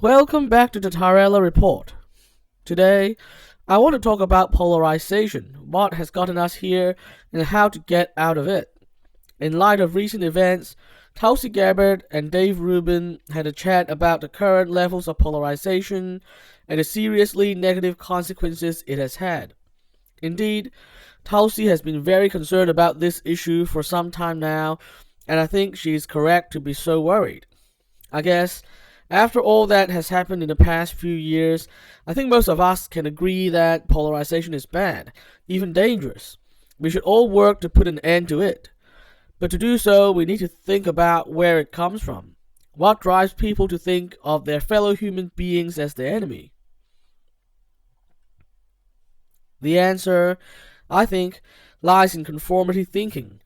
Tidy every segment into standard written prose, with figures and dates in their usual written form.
Welcome back to the TaraElla report. Today, I want to talk about polarization, what has gotten us here, and how to get out of it. In light of recent events, Tulsi Gabbard and Dave Rubin had a chat about the current levels of polarization and the seriously negative consequences it has had. Indeed, Tulsi has been very concerned about this issue for some time now, and I think she is correct to be so worried. I guess after all that has happened in the past few years, I think most of us can agree that polarization is bad, even dangerous. We should all work to put an end to it. But to do so, we need to think about where it comes from. What drives people to think of their fellow human beings as their enemy? The answer, I think, lies in conformity thinking.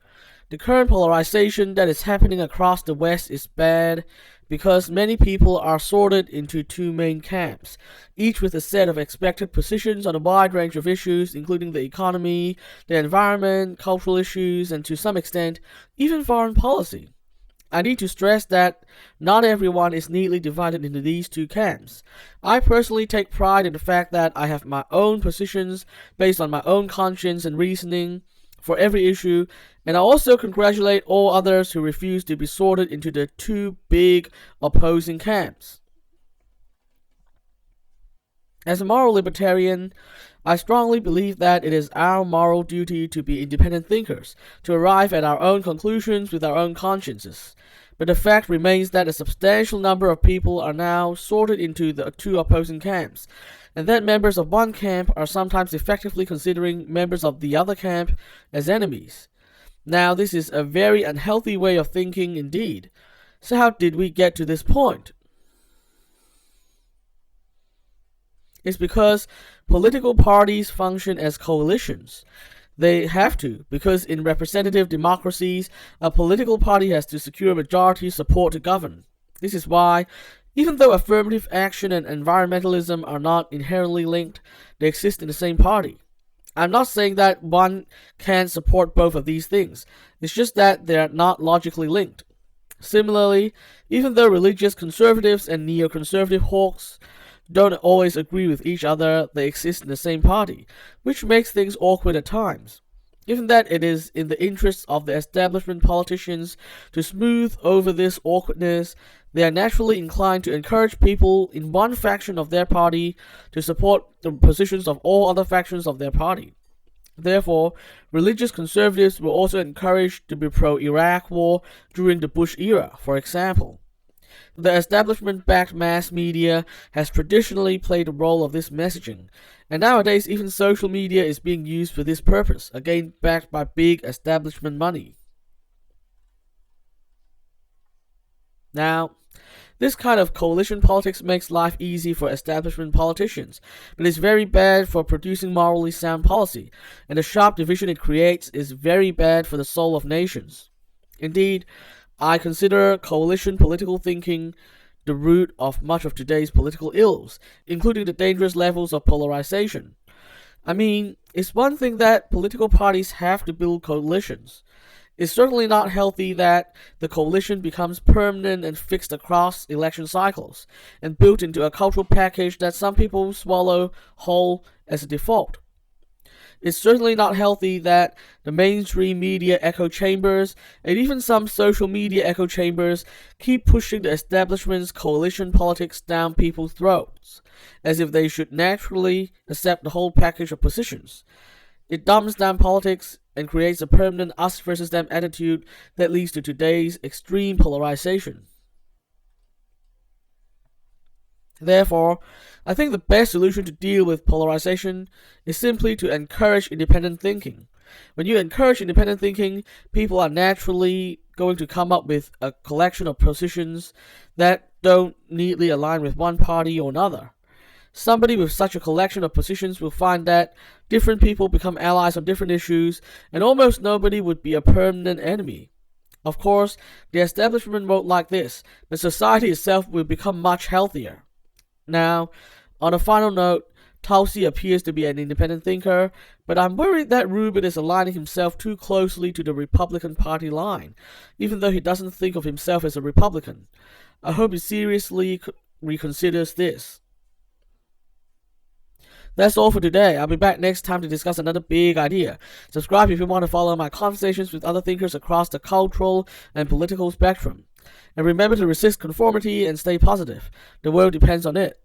The current polarization that is happening across the West is bad because many people are sorted into two main camps, each with a set of expected positions on a wide range of issues, including the economy, the environment, cultural issues, and to some extent, even foreign policy. I need to stress that not everyone is neatly divided into these two camps. I personally take pride in the fact that I have my own positions based on my own conscience and reasoning for every issue, and I also congratulate all others who refuse to be sorted into the two big opposing camps. As a moral libertarian, I strongly believe that it is our moral duty to be independent thinkers, to arrive at our own conclusions with our own consciences. But the fact remains that a substantial number of people are now sorted into the two opposing camps, and that members of one camp are sometimes effectively considering members of the other camp as enemies. Now, this is a very unhealthy way of thinking indeed. So how did we get to this point? It's because political parties function as coalitions. They have to, because in representative democracies, a political party has to secure majority support to govern. This is why, even though affirmative action and environmentalism are not inherently linked, they exist in the same party. I'm not saying that one can support both of these things. It's just that they are not logically linked. Similarly, even though religious conservatives and neoconservative hawks don't always agree with each other, they exist in the same party, which makes things awkward at times. Given that it is in the interests of the establishment politicians to smooth over this awkwardness, they are naturally inclined to encourage people in one faction of their party to support the positions of all other factions of their party. Therefore, religious conservatives were also encouraged to be pro-Iraq war during the Bush era, for example. The establishment-backed mass media has traditionally played the role of this messaging, and nowadays even social media is being used for this purpose, again backed by big establishment money. Now, this kind of coalition politics makes life easy for establishment politicians, but is very bad for producing morally sound policy, and the sharp division it creates is very bad for the soul of nations. Indeed, I consider coalition political thinking the root of much of today's political ills, including the dangerous levels of polarization. I mean, it's one thing that political parties have to build coalitions. It's certainly not healthy that the coalition becomes permanent and fixed across election cycles, and built into a cultural package that some people swallow whole as a default. It's certainly not healthy that the mainstream media echo chambers and even some social media echo chambers keep pushing the establishment's coalition politics down people's throats, as if they should naturally accept the whole package of positions. It dumbs down politics and creates a permanent us versus them attitude that leads to today's extreme polarization. Therefore, I think the best solution to deal with polarization is simply to encourage independent thinking. When you encourage independent thinking, people are naturally going to come up with a collection of positions that don't neatly align with one party or another. Somebody with such a collection of positions will find that different people become allies on different issues, and almost nobody would be a permanent enemy. Of course, the establishment won't like this, but society itself will become much healthier. Now, on a final note, Tulsi appears to be an independent thinker, but I'm worried that Rubin is aligning himself too closely to the Republican Party line, even though he doesn't think of himself as a Republican. I hope he seriously reconsiders this. That's all for today. I'll be back next time to discuss another big idea. Subscribe if you want to follow my conversations with other thinkers across the cultural and political spectrum. And remember to resist conformity and stay positive. The world depends on it.